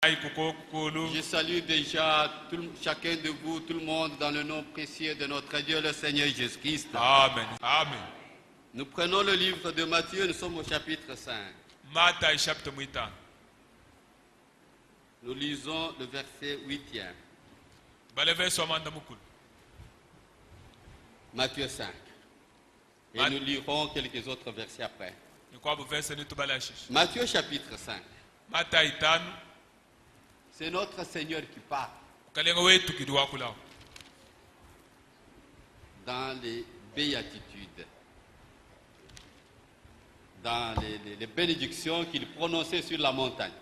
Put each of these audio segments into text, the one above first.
Je salue déjà chacun de vous, tout le monde, dans le nom précieux de notre Dieu, le Seigneur Jésus-Christ. Amen. Amen. Nous prenons le livre de Matthieu, nous sommes au chapitre 5. Nous lisons le verset 8e. Matthieu 5. Et nous lirons quelques autres versets après. Matthieu chapitre 5. C'est notre Seigneur qui parle. Dans les béatitudes, dans les bénédictions qu'il prononçait sur la montagne.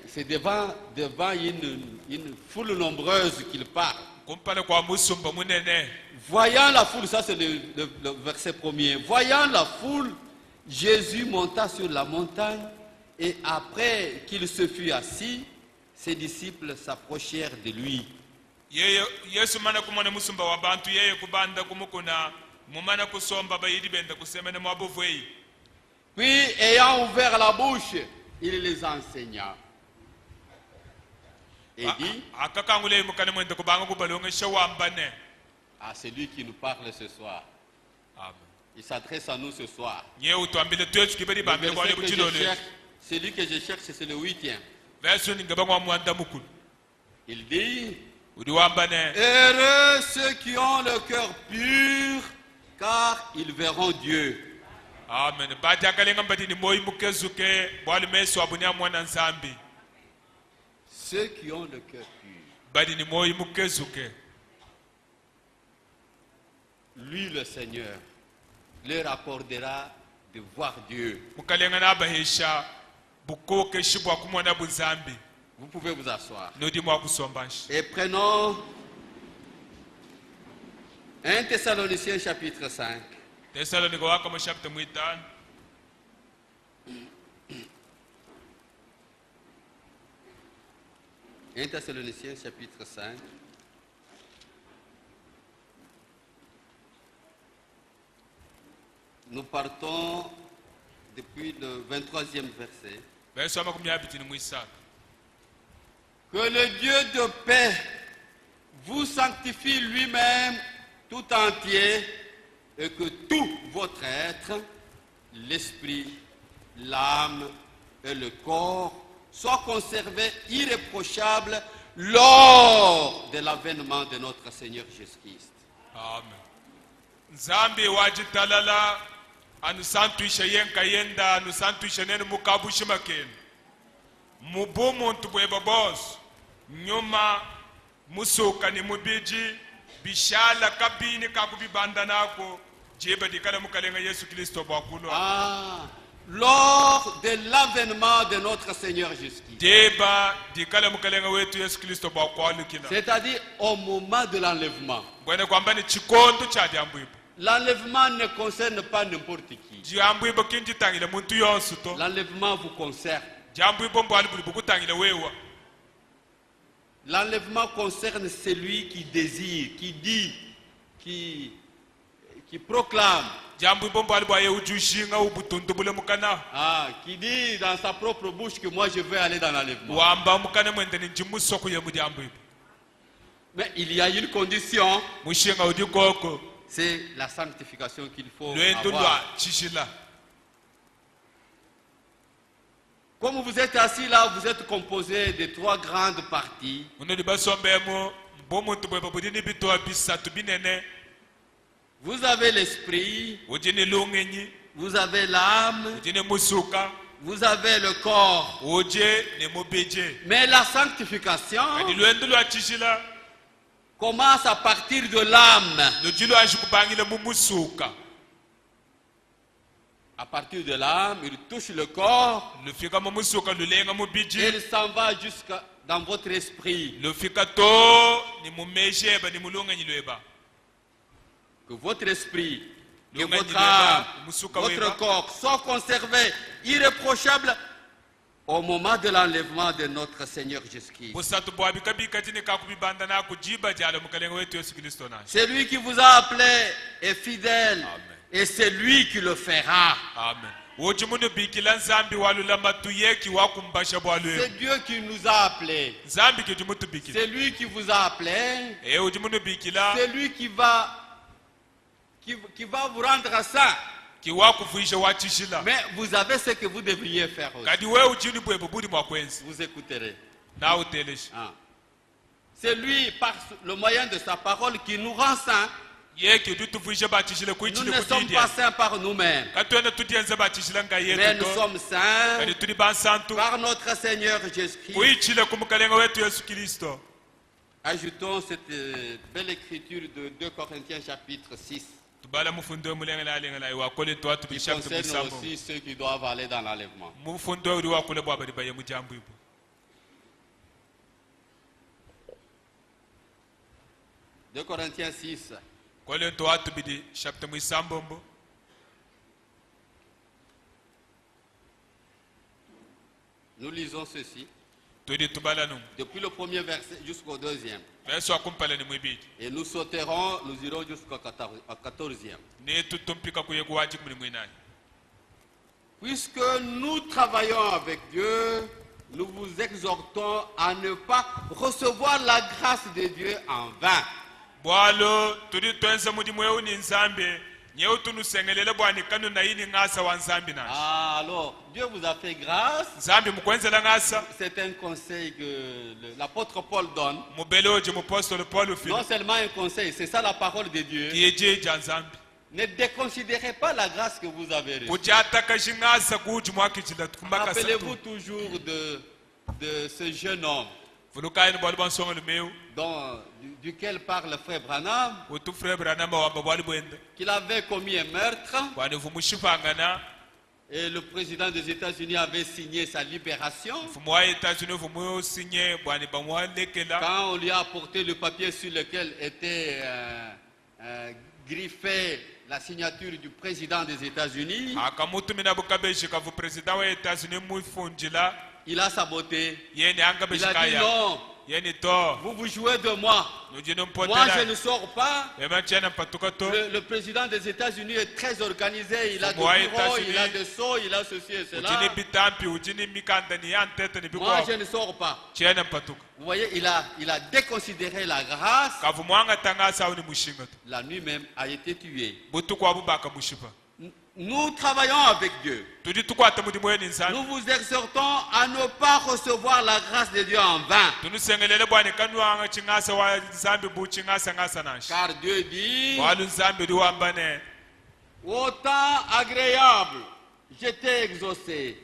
C'est devant une foule nombreuse qu'il parle. Voyant la foule, ça c'est le verset premier. Voyant la foule, Jésus monta sur la montagne et après qu'il se fut assis, ses disciples s'approchèrent de lui. Puis, ayant ouvert la bouche, il les enseigna. Et dit à celui qui nous parle ce soir. Il s'adresse à nous ce soir. Celui que je cherche, c'est le 8e. Il dit: heureux ceux qui ont le cœur pur, car ils verront Dieu. Amen. Ceux qui ont le cœur pur. Lui, le Seigneur, leur accordera de voir Dieu. Vous pouvez vous asseoir. Et prenons 1 Thessaloniciens chapitre 5. 1 Thessaloniciens chapitre 5. Nous partons depuis le 23e verset. Que le Dieu de paix vous sanctifie lui-même tout entier et que tout votre être, l'esprit, l'âme et le corps soient conservés irréprochables lors de l'avènement de notre Seigneur Jésus-Christ. Amen. Nzambi wajitalala anusantuisha yenka yenda anusantuisha nene mukabushima mubumu ntubweba boss nyuma musuka ni mubiji bishala kabini kakubibanda nako jeba dikala mukalenga Yesu Kristo bwakulo. Lors de l'avènement de notre Seigneur Jésus-Christ. C'est-à-dire au moment de l'enlèvement. L'enlèvement ne concerne pas n'importe qui. L'enlèvement vous concerne. L'enlèvement concerne celui qui désire, qui dit, qui proclame. Qui dit dans sa propre bouche que moi je veux aller dans l'enlèvement. Mais il y a une condition. C'est la sanctification qu'il faut avoir. Comme vous êtes assis là, vous êtes composé de 3 grandes parties. Vous avez l'esprit, vous avez l'âme, vous avez le corps. Mais la sanctification commence à partir de l'âme. À partir de l'âme, il touche le corps. Il s'en va jusqu'à dans votre esprit. Que votre esprit, que votre âme, votre corps soient conservés irréprochables au moment de l'enlèvement de notre Seigneur Jésus-Christ. Celui qui vous a appelé est fidèle. Amen. Et c'est lui qui le fera. Amen. ujimunu bikila nzambi walulama tuyeki wakumbasha bwalwe C'est Dieu qui nous a appelés. nzambi kijimutu bikila C'est lui qui vous a appelés. ujimunu bikila C'est lui qui va vous rendre saint. kiwakuvuisha wachishila Mais vous avez ce que vous devriez faire aussi. kadi we ujini bwebo budi mwakwenzi Vous écouterez. na uteleshi Ah. C'est lui, par le moyen de sa parole, qui nous rend saints. yeki tutuvuisha bachishile Nous kuichile ne sommes kutidia pas saints par nous-mêmes, katwene tudienza bachishila nga mais yetu nous to sommes saints kadi tuli bansantu par notre Seigneur Jésus-Christ. kuichile kumukalenga wetu Yesu Kristo. Ajoutons cette belle écriture de 2 Corinthiens chapitre 6, tubala mufundo mulenga la lenga la wakole to atu qui bishakto concerne bisambo aussi ceux qui doivent aller dans l'enlèvement. mufundo uri wakole bwa bari baye mujambu ibo 2 Corinthiens 6, kole to atu bidi chapter musambo mbo nous lisons ceci, todi tubala num depuis le premier verset jusqu'au deuxième. verso akumpala ni mwibidi Et nous sauterons, nous irons jusqu'au 14e. ne tutumpika kuye kuwaji kumni mwinani Puisque nous travaillons avec Dieu, nous vous exhortons à ne pas recevoir la grâce de Dieu en vain. bwalo todi twenza mudi mweu ni nzambe nyeu tunusengelele bwani kanu na yini ngasa wa nzambi na Ah, alors, Dieu vous a fait grâce. nzambi mukwenzela ngasa C'est un conseil que l'apôtre Paul donne. mubeloje mupostole Paul fil Non seulement un conseil, c'est ça la parole de Dieu. kiyeje ja nzambi Ne déconsidérez pas la grâce que vous avez reçue. kujataka jingasa kuji mwakijila tukumbaka Rappelez-vous toujours de ce jeune homme fulukayini bwali bansonga lumeu duquel parle frère Branham, utu frère Branham wamba bwali bwenda qu'il avait commis un meurtre bwani vumushifangana et le président des États-Unis avait signé sa libération. fumu wa États-Unis fumu sinye bwani bamwalekela Quand on lui a apporté le papier sur lequel était griffée la signature du président des États-Unis, akamutumina bukabeshi kavu président wa États-Unis mufunjila il a saboté. yeni Il a angabeshi dit kaya non, yeni to vous vous jouez de moi. nujini Moi, mpotela je ne sors pas. ema chena patuka to Le président des États-Unis est très organisé. Il a des Moi, bureaux, États-Unis. il a des sceaux, il a ceci et ujini cela. bitampi ujini mikanda ni antete ni Moi, biko je ne sors pas. chena patuka Vous voyez, il a déconsidéré la grâce. kavu mwanga tangasa uni mushinga to La nuit même a été tué. butu kwa bubaka mushipa Nous travaillons avec Dieu. tudi tukwata mudi mweni nzambi Nous vous exhortons à ne pas recevoir la grâce de Dieu en vain. tunusengelele bwani kanuanga chingasa wa nzambi bu chingasa ngasa nashi Car Dieu dit, walu nzambi liwambane au temps agréable, je t'ai exaucé.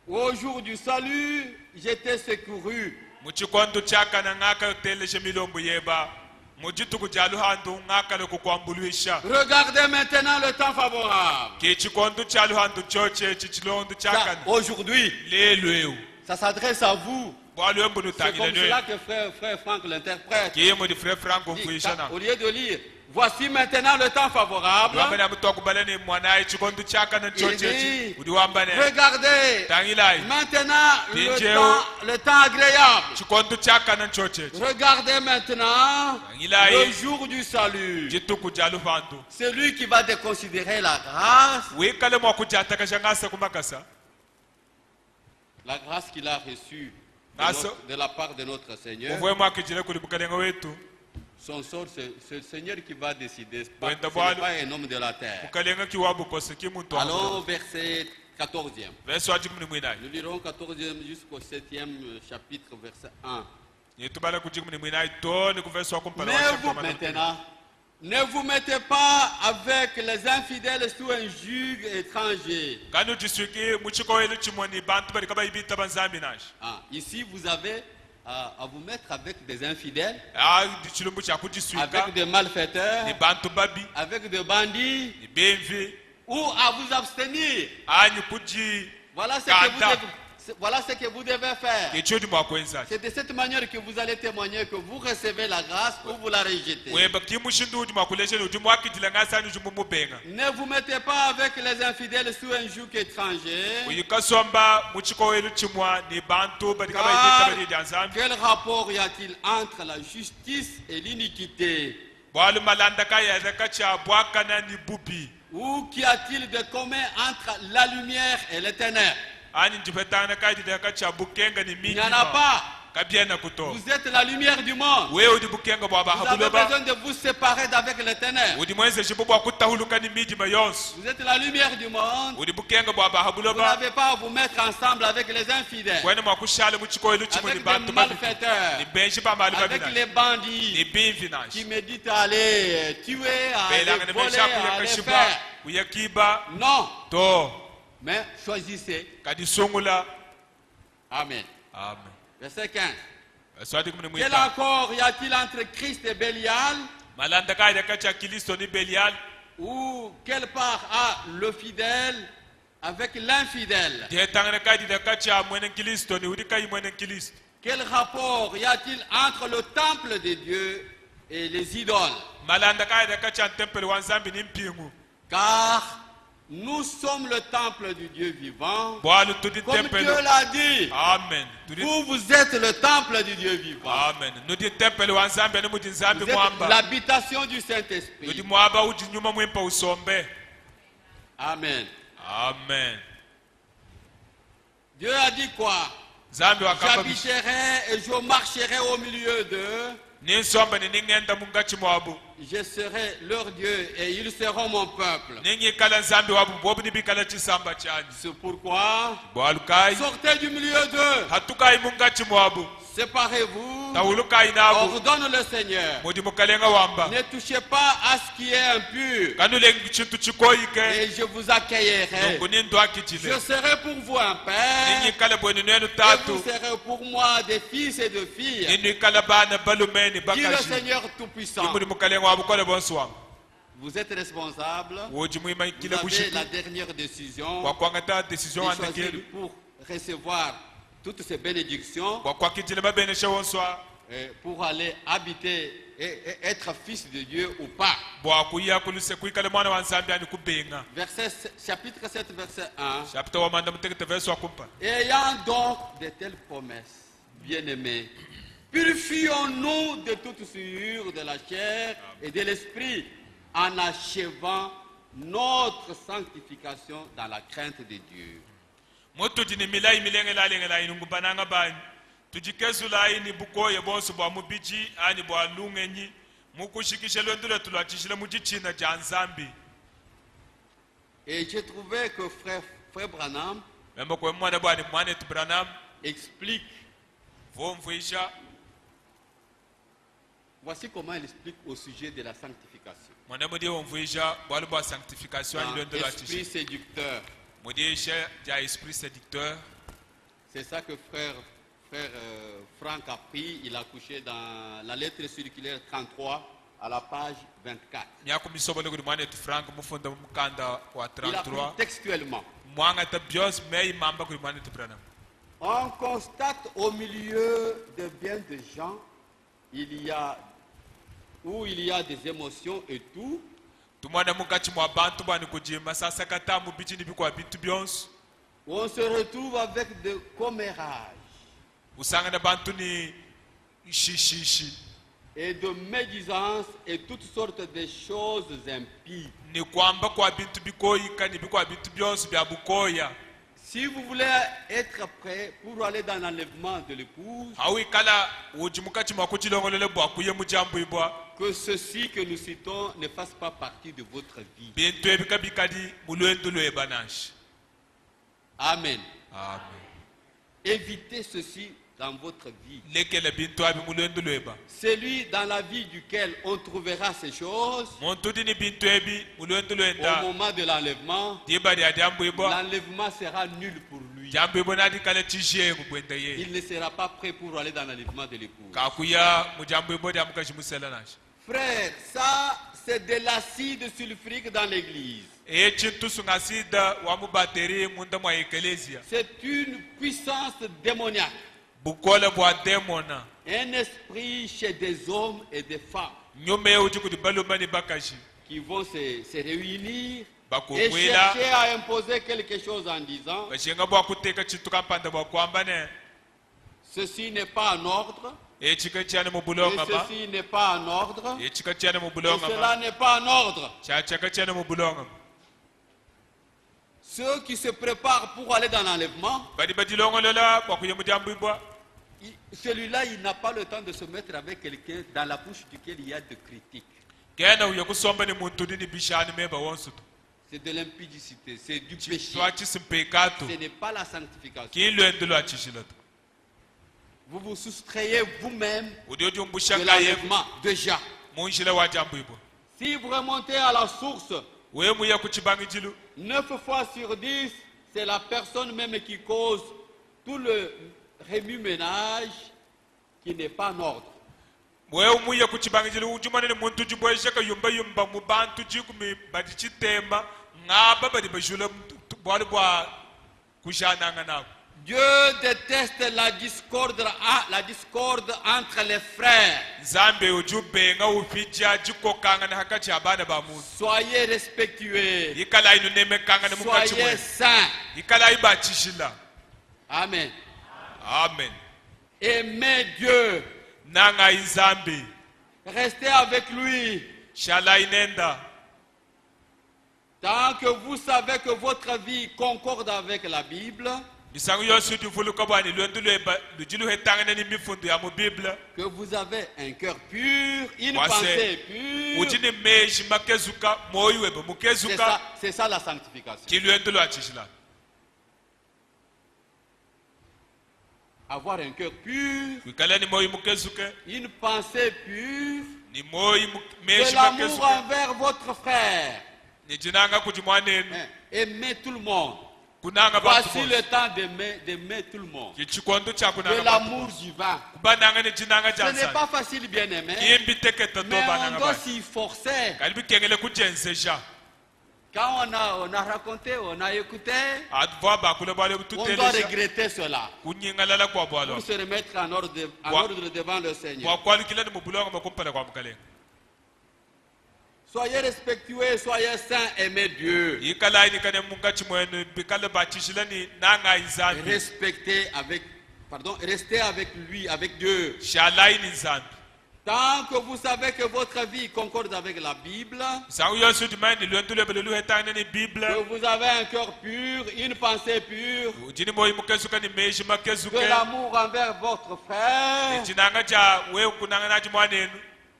Au jour du salut, je t'ai secouru. muchikondo chakana ngaka teleshe milombo yeba mujituku jalu handu ngaka le kukwambuluisha Regardez maintenant le temps favorable. ke chikondo chalu handu choche chichilondo Ça, chakana aujourd'hui, lelweu ça s'adresse à vous. bwalu embunu C'est comme tangile cela ne que frère Franck l'interprète. kiye mudi frère franco Dit, mfuisha na Au lieu de lire, voici maintenant le temps favorable. wambana mutoku balane mwanae chikondo chakana choche dit, udi wambane Regardez tangilai maintenant Pinjeo. le temps agréable. chikondo chakana choche Regardez maintenant Tangilai. le jour du salut. jituku jalu handu C'est lui qui va déconsidérer la grâce. wikale mwa kujataka shangasa kumakasa La grâce qu'il a reçue Naso. de la part de notre Seigneur. muvwe mwakijile kuli bukalenga wetu Son sort, c'est le Seigneur qui va décider. Ce Ouais, n'est d'abord, pas un homme de la terre. bukalenga kiwabu kose kimuntu Allons au verset 14e. verso ajimuni mwinai Nous lirons 14e jusqu'au 7e chapitre, verset 1. yetubala kujimuni mwinai toni ku verso akumpala Ne vous mettez pas avec les infidèles sous un joug étranger. kanu jiswiki muchikoelu chimoni bantu bali kaba ibita banzambi nashi Ah, ici, vous avez à vous mettre avec des infidèles, chilumbu cha kujiswika avec des malfaiteurs, ni bantu babi avec des bandits, ni bemvi ou à vous abstenir. anyi kuji Voilà Kanda. voilà ce que vous devez faire. kichodi mwakwenza C'est de cette manière que vous allez témoigner que vous recevez la grâce ou vous la rejetez. weba kimushindu uji mwakulesheni uji mwakijila ngasani uji mumubenga Ne vous mettez pas avec les infidèles sous un joug étranger. uyikasomba muchikoelu chimwa ni bantu bali kaba Car ibita bali dyanzambi quel rapport y a-t-il entre la justice et l'iniquité? bwalu malanda kaya zaka cha bwakana ni bubi Ou qu'y a-t-il de commun entre la lumière et les ténèbres? Il n'y en a pas. Vous êtes la lumière du monde. Vous avez besoin de vous séparer d'avec les ténèbres. Vous êtes la lumière du monde. Vous n'avez pas à vous mettre ensemble avec les infidèles, avec les malfaiteurs, avec les bandits qui méditent à aller tuer, à aller voler, à aller faire. Non. Mais choisissez. Amen. Verset 15. Quel accord y a-t-il entre Christ et Bélial? Ou quelle part a le fidèle avec l'infidèle? Quel rapport y a-t-il entre le temple de Dieu et les idoles? Car nous sommes le temple du Dieu vivant, comme Dieu l'a dit. Amen. Vous êtes le temple du Dieu vivant. Amen. Vous êtes l'habitation du Saint-Esprit. Amen. Amen. Dieu a dit quoi? J'habiterai et je marcherai au milieu d'eux. Je serai leur Dieu et ils seront mon peuple. C'est pourquoi sortez du milieu d'eux. Séparez-vous. Ordonne le Seigneur. Ne touchez pas à ce qui est impur. Et je vous accueillerai. Je serai pour vous un père. Et vous serez pour moi des fils et de filles. Dit le Seigneur Tout-Puissant. Vous êtes responsable. Vous avez la dernière décision. Choisir pour recevoir toutes ces bénédictions, pour aller habiter et être fils de Dieu ou pas. Chapitre 7, verset 1. Ayant donc de telles promesses, bien-aimés, purifions-nous de toute souillure de la chair et de l'esprit, en achevant notre sanctification dans la crainte de Dieu. Et j'ai trouvé que frère Branham explique. Voici comment il explique au sujet de la sanctification. Esprit séducteur. C'est ça que frère Franck a pris. Il a couché dans la lettre circulaire 33 à la page 24. Il a pris textuellement. On constate au milieu de bien des gens, il y a des émotions et tout. On se retrouve avec de commérages et de médisances et toutes sortes de choses impies. Si vous voulez être prêt pour aller dans l'enlèvement de l'épouse, que ceci que nous citons ne fasse pas partie de votre vie. Amen. Amen. Évitez ceci dans votre vie. Celui dans la vie duquel on trouvera ces choses, au moment de l'enlèvement, l'enlèvement sera nul pour lui. Il ne sera pas prêt pour aller dans l'enlèvement de l'épouse. Frère, ça c'est de l'acide sulfurique dans l'église. C'est une puissance démoniaque. Un esprit chez des hommes et des femmes qui vont se réunir et chercher à imposer quelque chose en disant ceci n'est pas en ordre, et ceci n'est pas en ordre, et cela n'est pas en ordre. ceux qui se préparent pour aller dans l'enlèvement, badi badilongolola bakuye mudyambwibwa celui-là, il n'a pas le temps de se mettre avec quelqu'un dans la bouche duquel il y a de critiques. kena uye kusomba ni muntu ni bishani meba wonsuto C'est de l'impudicité, c'est du péché. twachisimpekato Ce n'est pas la sanctification. kilwendo lwachishilata Vous vous soustrayez vous-même udiodi de umbushakaye l'enlèvement déjà. munjila wajambwibwa Si vous remontez à la source, uye muye kuchibangijilu 9 fois sur 10, c'est la personne même qui cause tout le remue-ménage qui n'est pas en ordre. wewe umuye kuchibangijilu ujumanene muntu jibweshaka yumba mu bantu jikumi badichitema ngaba badi bajula bwali bwa kushananga nabo. Dieu déteste la discorde entre les frères. Nzambe ujubenga upija jikokanga na hakati abana ba muntu. Soyez respectueux. Ikala inu nemekanga na mukachi Soyez mwe. saints. Ikala ibachishila. Amen. Amen. Aimez Dieu. Nanga inzambe. Restez avec lui. Shala inenda. Tant que vous savez que votre vie concorde avec la Bible, Bisangu yosu duvuluka bwani lwendu lweba lujilu hetangane ni mifundu ya mu Bible. que vous avez un cœur pur, une Moi, pensée pure, Ujini meji makezuka moyo weba mukezuka c'est ça la sanctification. kilwendu lwachishila. Avoir un cœur pur, Kwikala ni moyo mukezuke une pensée pure, ni moyo de meji l'amour makezuka envers votre frère. ni jinanga kujimwanenu Hein, aimez tout le monde. kunanga bantu Voici le temps d'aimer tout le monde. kichikondo cha De kunanga l'amour bantu divin. kubananga ni jinanga Ce n'est jansa pas facile, bien aimé, kimbi teketa to mais on bananga doit ba s'y forcer. kalibi kengele kujenseja Quand on a raconté, on a écouté, adva bakule bale on doit tuteleja regretter cela kunyingalala kwa bwalo pour se remettre en ordre, devant le Seigneur. kwa kwalikila ni mubulongo makumpala kwa mukale Soyez respectueux, soyez saints, aimez Dieu. ikala ini kane munga chimwenu bikala bachishila ni nanga izambi Restez avec lui, avec Dieu. shala ini nzambi Tant que vous savez que votre vie concorde avec la Bible, sangu yosu dimani lwendu lebele luhetane ni Bible que vous avez un cœur pur, une pensée pure, ujini moyo mukezuka ni meji de makezuke l'amour envers votre frère, jinanga ja wewe kunanga naji mwanenu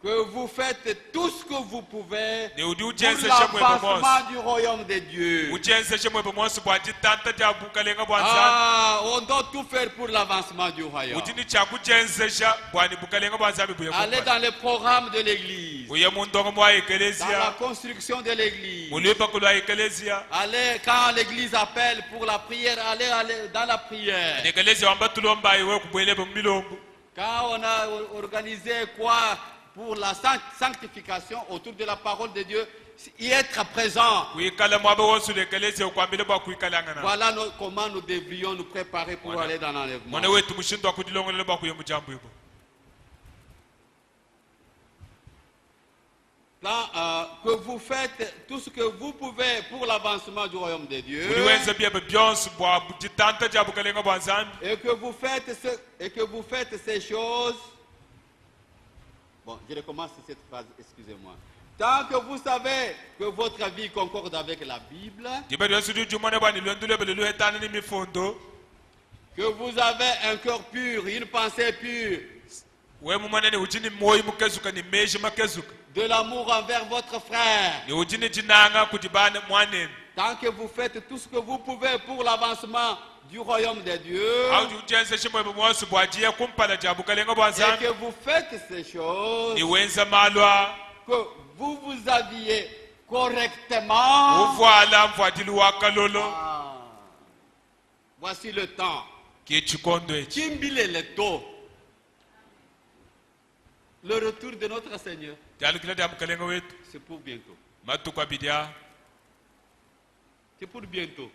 que vous faites tout ce que vous pouvez ni udi pour ujenzeshe mwebo monsi l'avancement du royaume de Dieu. ujenzeshe mwebo monsi bwanji tanta ja bukalenga bwanzani Ah, on doit tout faire pour l'avancement du royaume. ujini cha kujenzesha bwani bukalenga bwanzami buye Allez kupala dans le programme de l'église, uye mundongo mwa dans la ekelezia construction de l'église. mulipa kulwa ekelezia Allez, quand l'église appelle pour la prière, allez dans la prière. ekelezia wamba tulomba iwe kubwelebe mumilombo Quand on a organisé quoi pour la sanctification autour de la parole de Dieu, y être présent. kuikala mwabe wonsu ekelezia ukwambile bwa kuikalangana Voilà comment nous devrions nous préparer pour aller dans l'enlèvement. mwana wetu mushindo akudilongolele bwa kuye mujambo ibo Que vous faites tout ce que vous pouvez pour l'avancement du royaume de Dieu, uliwenza byebe byonsi bwa jitanta ja bukalenga bwanzambi et que vous faites ces choses. Bon, je recommence cette phrase, excusez-moi. Tant que vous savez que votre vie concorde avec la Bible, dibe lyonsi lijumane bwani lwendu lebele luhetane ni mifundo que vous avez un cœur pur, une pensée pure, we mumanene ujini moyo mukezuka ni meji makezuka de l'amour envers votre frère. ni ujini jinanga kudibana mwanenu Tant que vous faites tout ce que vous pouvez pour l'avancement du royaume de Dieu, au ujenzeshe mwebo monsi bwajiye kumpala ja bukalenga et bwanzambi que vous faites ces choses, ni wenza malwa que vous vous habillez correctement. uvala mvwadili wakalolo Ah, voici le temps. kichikondo echi Kimbile le taux. Le retour de notre Seigneur, jalikila dia bukalenga wetu c'est pour bientôt. matukwa bidia C'est pour bientôt.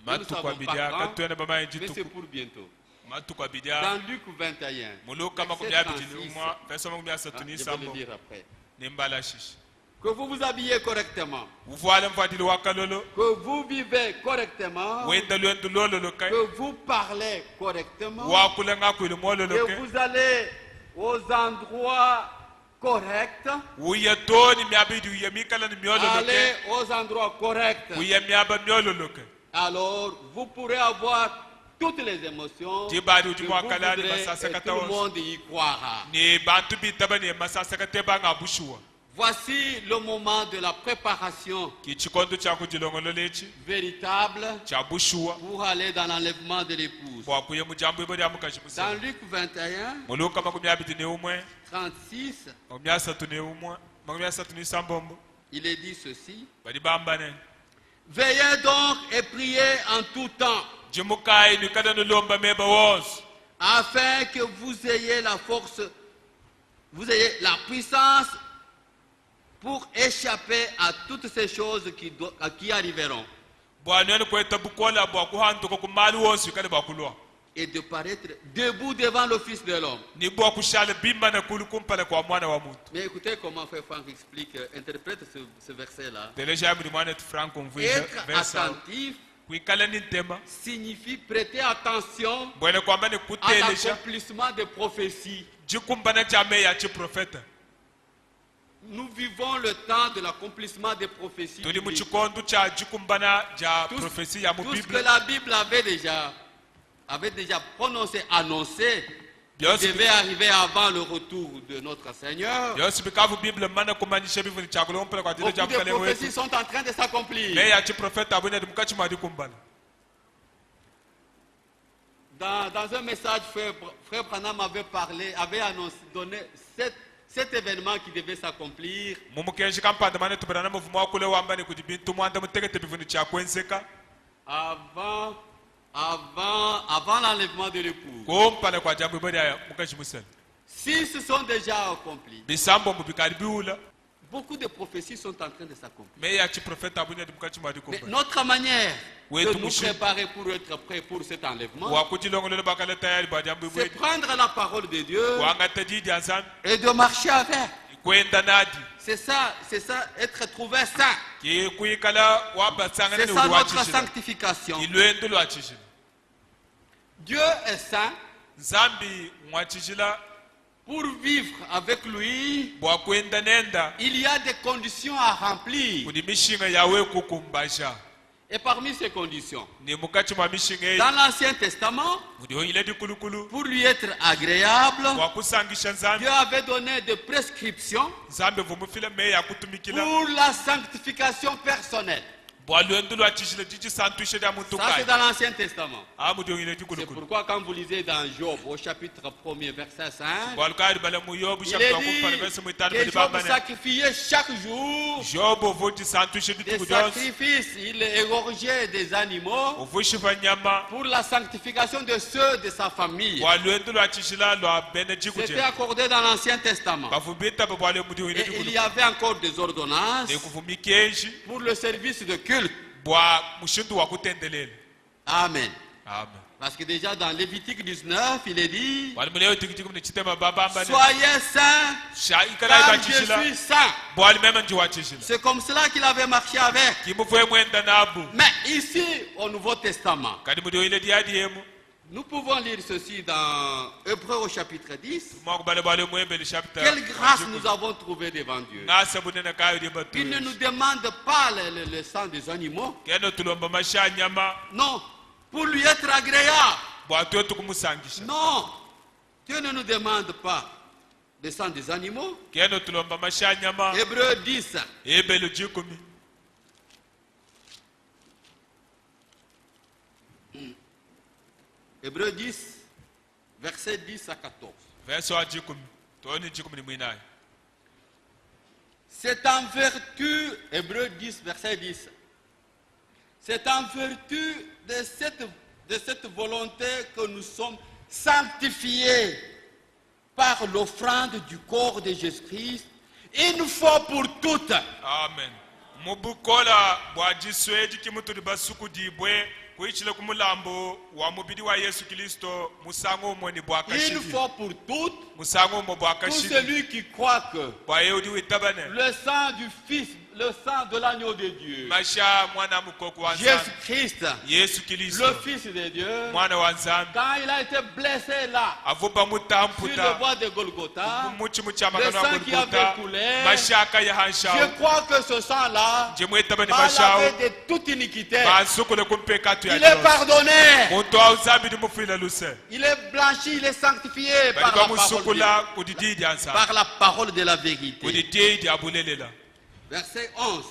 Nous ne matukwa savons bidia pas quand, katwene bama mais c'est ejituku pour bientôt. matukwa bidia Dans Luc 21, muluka makumi verset abili 36, umwa verso makumi asatu je vais nisambo le lire après. nimbala shishi Que vous vous habillez correctement, uvala mvwadili wakalolo que vous vivez correctement, wenda lwendu lololo kai que vous parlez correctement, wakula ngakwile mololo que ke vous allez aux endroits corrects, uye toni miabidi uye mikala ni miololo allez ke aux endroits corrects, uye miaba miololo ke alors vous pourrez avoir toutes les émotions que vous voudrez, et tout le monde y croira. Voici le moment de la préparation véritable pour aller dans l'enlèvement de l'épouse. Dans Luc 21, 36, il est dit ceci. Veillez donc et priez en tout temps, afin que vous ayez la force, vous ayez la puissance pour échapper à toutes ces choses qui arriveront, et de paraître debout devant le Fils de l'homme. Mais écoutez comment Frère Franck explique, interprète ce verset-là. Être attentif signifie prêter attention à l'accomplissement des prophéties. Nous vivons le temps de l'accomplissement des prophéties. Tout ce que la Bible avait déjà prononcé, annoncé, devait arriver avant le retour de notre Seigneur. Beaucoup de prophéties sont en train de s'accomplir. Dans un message, Frère Branham avait annoncé, donné cet événement qui devait s'accomplir avant l'enlèvement de l'épouse. Si ce sont déjà accomplis, beaucoup de prophéties sont en train de s'accomplir. Mais notre manière de nous préparer pour être prêts pour cet enlèvement, c'est prendre la parole de Dieu et de marcher avec. C'est ça, être trouvé saint. C'est ça notre sanctification. Dieu est saint. Pour vivre avec lui, il y a des conditions à remplir. Et parmi ces conditions, dans l'Ancien Testament, pour lui être agréable, Dieu avait donné des prescriptions pour la sanctification personnelle. Ça, c'est dans l'Ancien Testament. C'est pourquoi quand vous lisez dans Job, au chapitre 1er, verset 5, il est dit que Job sacrifiait chaque jour des sacrifices. Il égorgeait des animaux pour la sanctification de ceux de sa famille. C'était accordé dans l'Ancien Testament. Et il y avait encore des ordonnances pour le service de culte. Amen. Parce que déjà dans Lévitique 19, il est dit, soyez saints, car je suis saint. C'est comme cela qu'il avait marché avec. Mais ici, au Nouveau Testament, nous pouvons lire ceci dans Hébreux au chapitre 10. Quelle grâce nous avons trouvé devant Dieu. Il ne nous demande pas le sang des animaux. Non, pour lui être agréable. Non, Dieu ne nous demande pas le sang des animaux. Hébreux 10. Hébreux 10, versets 10 à 14. C'est en vertu, Hébreux 10, verset 10. C'est en vertu de cette volonté que nous sommes sanctifiés par l'offrande du corps de Jésus-Christ, une fois pour toutes. Amen. Une fois pour toutes, tout celui qui croit que le sang du Fils le sang de l'agneau de Dieu, masha mwana mukoko wa nzambi Jésus-Christ, Yesu le Kristo Fils de Dieu, mwana wa nzambi quand il a été blessé là, avuba sur le mutamputa bois de Golgotha, muchi le muchamakano wa sang qui avait Golgotha coulé, mashaka ya je hanshawo crois que ce sang-là je mwetaba ni va mashawo laver de toute iniquité. basukule kumpekatu ya Il est Dios pardonné, muntu wa uzambi ni mufila luse il est blanchi, il est sanctifié par balika la parole de Dieu, musukula kudididi ansa par la parole de la vérité. kudididi abulelela Verset 11.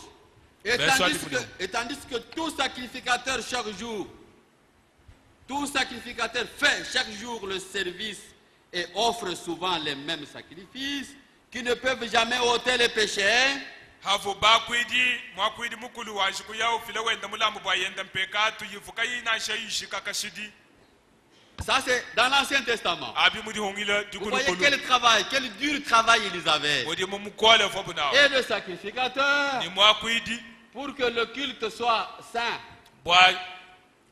Et tandis que tout sacrificateur fait chaque jour le service et offre souvent les mêmes sacrifices qui ne peuvent jamais ôter les péchés, havo bakwidi mwakwidi mukulu wa shiku ya ufile wenda mulambu bwa yenda mpekatu yivuka yina shayishi kakashidi ça c'est dans l'Ancien Testament. abi mudi hongila Vous dukulu voyez kulu quel travail, quel dur travail ils avaient. mudi mumukole fobuna Et le sacrificateur, ni mwakwidi pour que le culte soit saint, bwa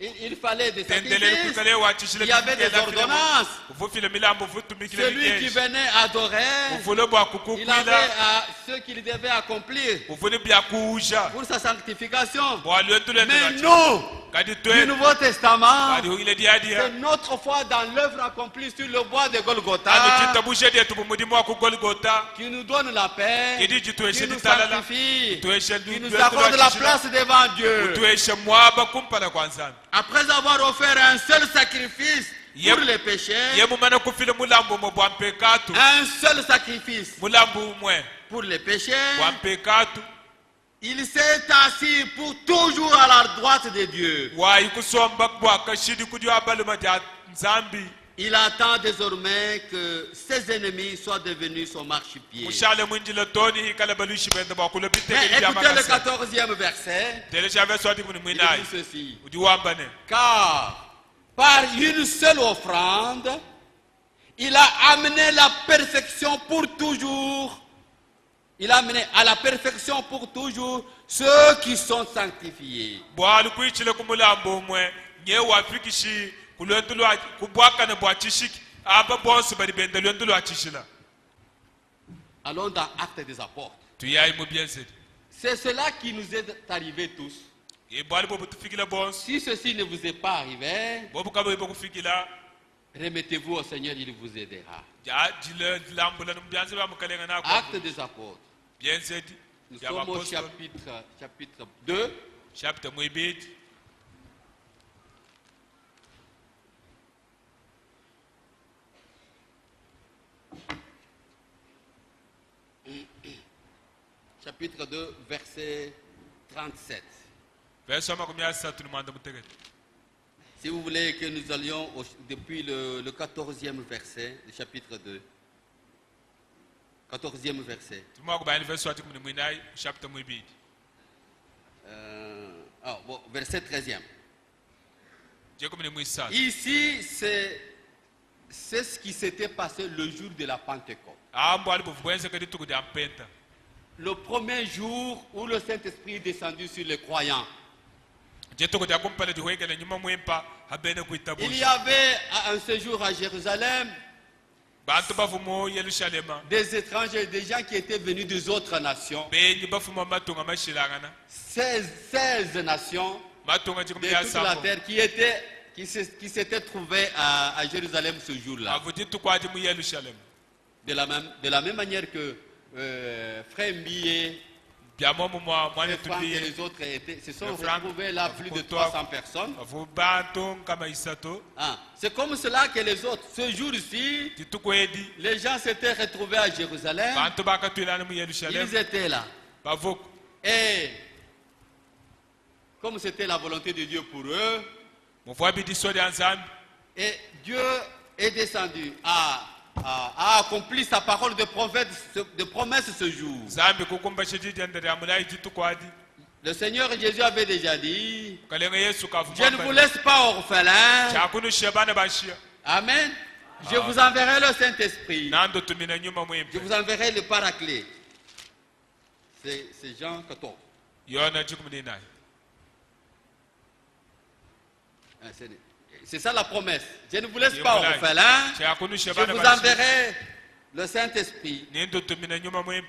il fallait des tendele sacrifices. kutale wa chishile Il y avait des ordonnances. vufile milambo futumikile Celui qui venait adorer, ufule bwa il avait kukukwila ce qu'il devait accomplir ufune bya kuja pour sa sanctification. bwa lwetule Mais nous, kadi du twe Nouveau Testament, kadi hongile diadia c'est notre foi dans l'œuvre accomplie sur le bois de anu Golgotha chitabushe dia tubumudi mwa kugolgota qui nous donne la paix, idi qui jitweshe nous ditalala sanctifie, tweshe qui nous accorde la place devant Dieu. tweshe mwaba kumpala kwa nzambi Après avoir offert un seul sacrifice Yep. pour les péchés, ye mumana kufile mulambu mo bwa mpekatu un seul sacrifice mulambu umwe pour les péchés, bwa mpekatu il s'est assis pour toujours à la droite de Dieu. wayi kusomba bwa kashidi kudi abalima ja nzambi Il attend désormais que ses ennemis soient devenus son marchepied. mushale mwinjila toni hikala balushi benda bwa kula Mais biteke écoutez ya le makase 14e verset. tele chave swati kuni Il mwinai dit ceci. udi wambane Car par une seule offrande, il a amené la perfection pour toujours. Il a amené à la perfection pour toujours ceux qui sont sanctifiés. bwa kuichile kumulambu umwe nye wafikishi kulwentulu kubwakana bwa chishiki aba bonse bari benda lwentulu achishila Allons dans Actes des Apôtres. tuyayi mu biensedi C'est cela qui nous est arrivé tous. ye bwali bobu tufikila bonse Si ceci ne vous est pas arrivé, bobu kaba ibo kufikila remettez-vous au Seigneur, il vous aidera. ja jile lambula numbianze ba mukalenga na kwa Actes des Apôtres. biensedi Nous ya sommes au apostol chapitre 2. chapter mwibiti Chapitre 2, verset 37. verso makumi asatu numanda mutegete Si vous voulez que nous allions depuis le 14e verset du chapitre 2. 14e verset. tumwa kubayani verso ati kumni mwinai chapter mwibiti Bon, verset 13e. je kumni mwisatu Ici, c'est ce qui s'était passé le jour de la Pentecôte. ambo ali buvwenze kadi tukudi ampenta Le premier jour où le Saint-Esprit est descendu sur les croyants. je tukudi akumpala dihoigele nyuma mwempa habene Il y kuitabusha avait un séjour à Jérusalem bantu bavumo yerusalema des étrangers, des gens qui étaient venus des autres nations. benyi bafuma matunga mashilangana 16 nations matunga de jikumi toute la yasambo terre qui s'étaient trouvées à Jérusalem ce jour-là. avuti tukwadi mu yerusalema De la même manière que Frère Mbillet, byamo mu mwana Frère Franck et tuliye les autres se sont Franck, retrouvés là plus de 300 personnes. avu bantu kama isato Ah, c'est comme cela que les autres. Ce jour-ci, titukwedi les gens s'étaient retrouvés à Jérusalem. bantu bakatwilana mu Ils yerusalema étaient là. bavuku Et comme c'était la volonté de Dieu pour eux, muvua bidi sodi anzambi et Dieu est descendu a accompli sa parole de promesse ce jour. zambi kukumba shijidi ndari amulai titukwadi Le Seigneur Jésus avait déjà dit, kalenga yesu je ne vous kavuma laisse pas orphelins. chakunu shebana bashia Amen. Je vous enverrai le Saint-Esprit. nando tumina nyuma Je mwempe vous enverrai le Paraclet. C'est Jean 14. yona jikumni nai C'est ça la promesse. Je ne vous laisse Ye pas mulai. orphelins. chakunu Je shebana vous bashia enverrai le Saint-Esprit. nendo tumina nyuma mwempe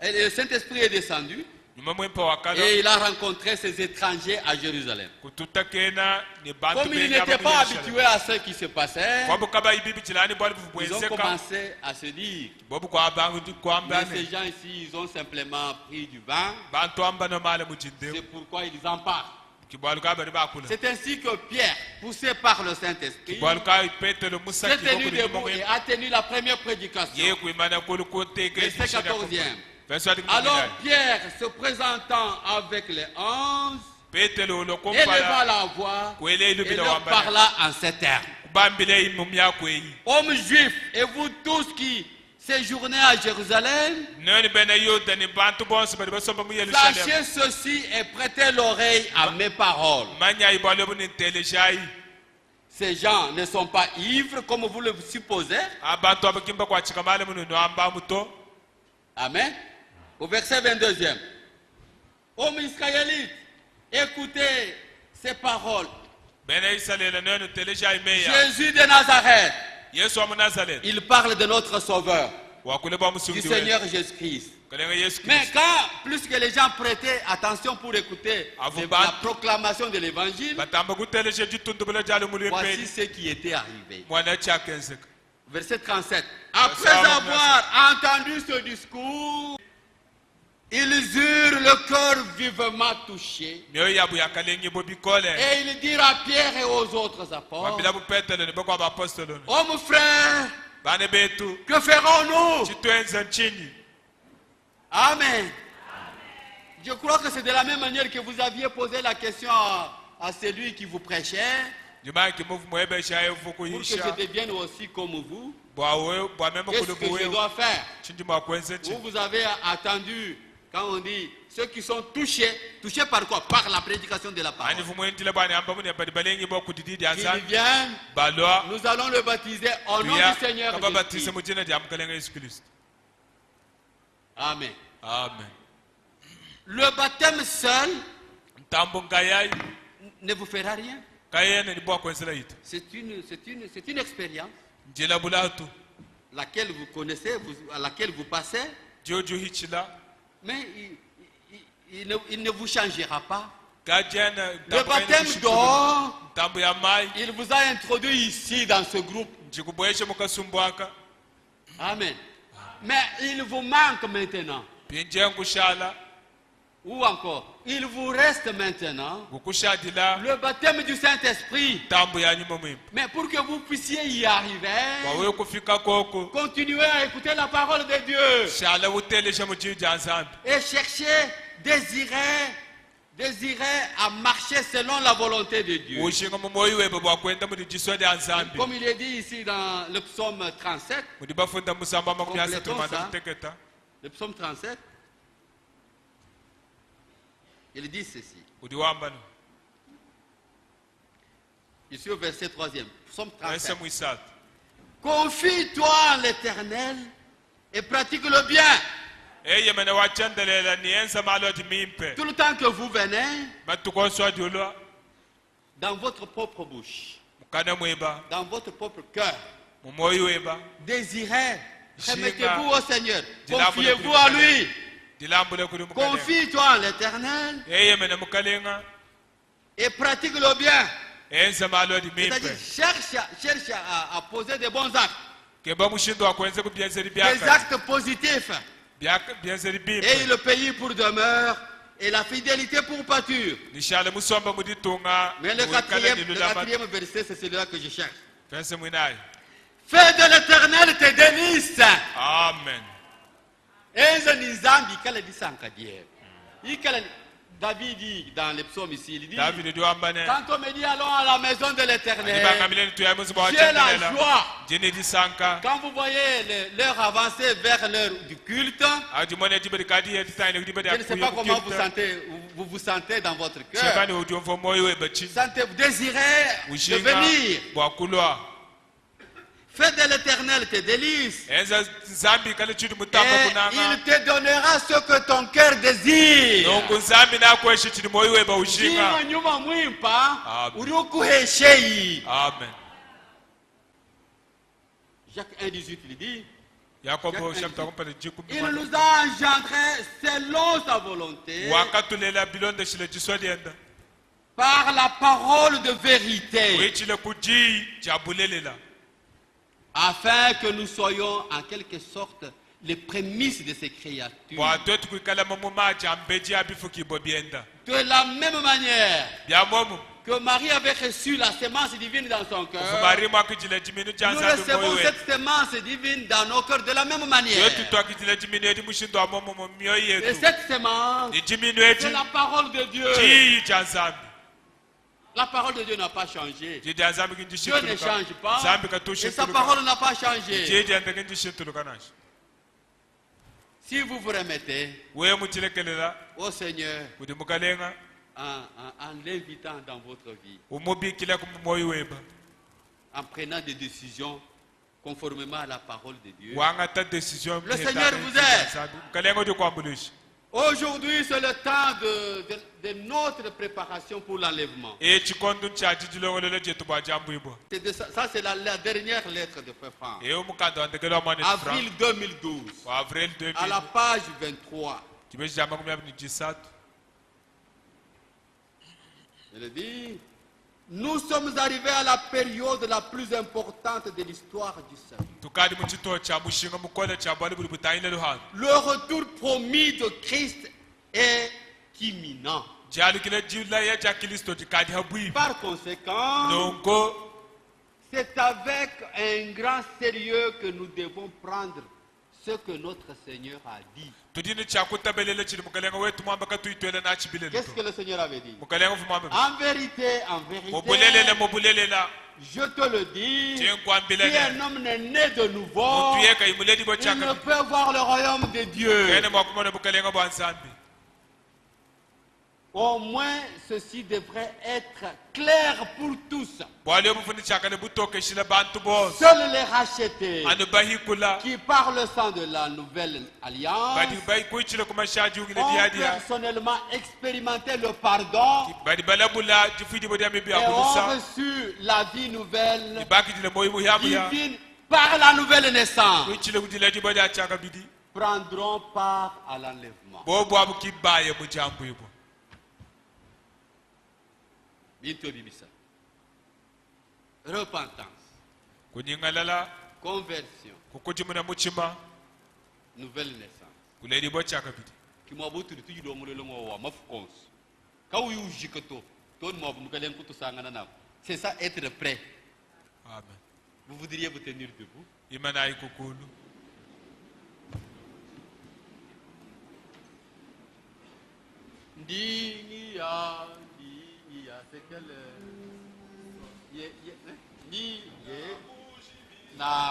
Et le Saint-Esprit est descendu nyuma mwempa wa kalo et il a rencontré ces étrangers à Jérusalem. kututa kena ni bantu Comme ils bengi aba n'étaient mu pas Yerusalemu. habitués à ce qui se passait, Kwabu kaba ibibi chilani bwali ils ont bubwenzeka commencé à se dire, bobu kwa bangu mais kwambane ces gens ici, ils ont simplement pris du vin, bantu ambana mala mujinde c'est pourquoi ils en parlent. kibwalu kaba ni bakula C'est ainsi que Pierre, poussé par le Saint-Esprit, kibwalu ka petero musa s'est tenu kibokuli debout et a tenu la première prédication. ye kuimana kulu kote Verset 14e. verset Alors Pierre, se présentant avec les 11, petero lo éleva kompala la voix kwele et ilubila leur wambana parla en ces termes. kubambile imumya kweyi Hommes juifs, et vous tous qui séjournez à Jérusalem, nani bena yuda ni bantu bonse bali basomba mu Yerusalemu sachez ceci et prêtez l'oreille à mes paroles. manya ibalo bu nintelejai Ces gens ne sont pas ivres comme vous le supposez. abantu abakimba kwa chikamale muno no amba muto. Amen. Au verset 22e. Hommes israélites, écoutez ces paroles. Bena Israël nani telejai meya Jésus de Nazareth, Yesu wa Nazareth il parle de notre Sauveur, wa kule ba du musungi Seigneur Jésus-Christ. kalenga Yesu Mais Kristo quand plus que les gens prêtaient attention pour écouter la proclamation de l'évangile, batamba kuteleje jitundu bela jalo muri voici peli ce qui était arrivé. mwana chakenzeka Verset 37. Après avoir entendu ce discours, ils eurent le cœur vivement touché. myoyo yabu yakalengi bo bikole Et ils dirent à Pierre et aux autres apôtres, wabila bu petelo ne bakwa ba apostolo hommes frères, bane betu que ferons-nous? chitwenza nchini. Amen. Je crois que c'est de la même manière que vous aviez posé la question à celui qui vous prêchait, Juma ki move mwebe shaye fuku pour que yisha je devienne aussi comme vous. bwawe bwa mema Qu'est-ce kulu que je buwe dois faire? chinji mwa kwenze chi Vous avez attendu, quand on dit ceux qui sont touchés, touchés par quoi? Par la prédication de la parole. ani vumwe ntile bwana amba mune badi balengi bo kudidi Qu'il anza vienne, balwa nous allons le baptiser au nom ya du Seigneur kaba batise Jésus. mu jina lya mkalenga Yesu Kristo. Amen. Amen. Le baptême seul Ntambo ngayai ne vous fera rien. kayene ni bwa kwenzela yita C'est une expérience njila bulatu laquelle vous connaissez, à laquelle vous passez, joju hichila mais il ne vous changera pas. gajana Le baptême d'eau, ntambo ya mai il vous a introduit ici dans ce groupe. njikubweshe mukasumbwaka Amen. Mais il vous manque maintenant. pinjengu shala Ou encore, il vous reste maintenant gukushadila le baptême du Saint-Esprit. ntambo ya nyuma mwimba Mais pour que vous puissiez y arriver, wawe kufika koko continuez à écouter la parole de Dieu. shala uteleje mu jiji anzambi Et cherchez, désirez à marcher selon la volonté de Dieu. ushinga mu moyo webe bwakwenda muri jiswede anzambi Comme il est dit ici dans le psaume 37, muri bafunda musamba makumi asatu Complétons manda ça. kuteketa le psaume 37, il dit ceci. uri wambano Ici au verset 3e, psaume ese 37. mu isatu Confie-toi en l'Éternel et pratique le bien. eye mene wachendelela nienza maloti mimpe Tout le temps que vous venez, batukoswa diolwa dans votre propre bouche, mukana mweba dans votre propre cœur, mu moyo weba désirez, Jinga. remettez-vous au Seigneur, Dilambule confiez-vous kuli à mukale. lui, dilambule kuli mukalenga confie-toi en l'Éternel eye mene mukalenga et pratique le bien. enza maloti C'est-à-dire, mimpe cherche à poser de bons actes, keba mushindo akwenze kubyenzeri des byaka actes positifs, byenzeri et bimpe le pays pour demeure et la fidélité pour pâture. nishale musomba muditunga Mais le quatrième verset, c'est celui-là que je cherche. fense mwinayi Fais de l'Éternel tes délices. amen Enzo ni zambi kala di sankadier. David dit dans les psaumes ici, il dit, David diwambane quand on me dit allons à la maison de l'Éternel, adibanga mileni tuyamuzi j'ai la bawachendelela joie. jini disanka Quand vous voyez l'heure avancer vers l'heure du culte, ajimone jibedi kadi yetitayine kudibedi je ne sais pas comment akuyokukilta vous sentez dans votre cœur. chekani udiomvo moyo webachi Sentez-vous désirer de ushinga venir. bwakulwa Fais de l'Éternel tes délices. enza nzambi kale chidi mutambo Et kunanga il te donnera ce que ton cœur désire. nongu nzambi nakweshe chidi moyo weba ushinga Jima nyuma mwimpa Amen. uri ukuheshei. amen Jacques 1,18 il dit, Yakobo chapter 1 pale jiku Il nous a engendrés selon sa volonté wakatulela bilonda shile jiswalienda par la parole de vérité, wechile kuji jabulelela afin que nous soyons en quelque sorte les prémices de ces créatures. watoto kuikala mamuma jambeji abifuki bobienda De la même manière byamomu que Marie avait reçu la sémence divine dans son cœur, fumari mwakijile jiminu nous janza recevons moyo cette sémence divine dans nos cœurs de la même manière. yetu twakijile jiminu edi mushindo amomo mu myoyo Et yetu cette sémence, ijiminu edi c'est la parole de Dieu. ji janzambi La parole de Dieu n'a pas changé. ji janzambi kinji Dieu ne shintuluka change pas. zambi Et katushi sa parole n'a pas changé. ji janda kinji shintuluka nashi Si vous vous remettez we mutilekelela au Seigneur kudi mukalenga en l'invitant dans votre vie, umubikila kumoyo weba en prenant des décisions conformément à la parole de Dieu. wangata decision Le Seigneur vous aide. mukalenga di kwambulisha Aujourd'hui, c'est le temps de notre préparation pour l'enlèvement. chikondo nchajijilongolelo jetu bwa jambu ibo Ça, c'est la dernière lettre de Frère Franck. umukanda wandekelwa mwane Avril 2012, wa avril à la 2000 page 23. kibeji cha makumi abiri n'isatu Il dit, nous sommes arrivés à la période la plus importante de l'histoire du salut. tukadi mu chito cha mushinga mukola cha bwali buli butayile luhano Le retour promis de Christ est imminent. jalukile jula ya cha kristo tikadi habwi Par conséquent, nongo c'est avec un grand sérieux que nous devons prendre ce que notre Seigneur a dit. tudini cha kutabelela chili mukalenga wetu mwamba katuitwele na chibilele Qu'est-ce que le Seigneur avait dit? mukalenga fumambe En vérité, mubulelela mubulelela je te le dis, si jenkwambilele un homme n'est né de nouveau, muntu yeka imuledi bo il ne chaka peut voir le royaume de Dieu. kene mwakumona bukalenga bwa nsambi Au moins, ceci devrait être clair pour tous. bwali obufundi chakale butoke shila bantu bose Seuls les rachetés anu bahikula qui par le sang de la nouvelle alliance badi bai kuichile kumashaji ungile ont diadia personnellement expérimenté le pardon badi balabula jifidi bodi ambi et ont abulusa reçu la vie nouvelle ibaki dile moyo muhamu ya divine par la nouvelle naissance, kuichile kudile bodi achaka bidi prendront part à l'enlèvement. bobo abu kibaye mu jambu ibo Bintu bibisa. Repentance, kunyingalala conversion, kukujimuna muchima nouvelle naissance. kuledi bo chaka bidi Kimwabutu tuji do mulelo wa mafukons. Kawu yujikato. Ton mo mukalen kutu sangana na. C'est ça être prêt. amen Vous voudriez vous tenir debout? imana ikukulu Ndiya, c'est quelle... Ni, na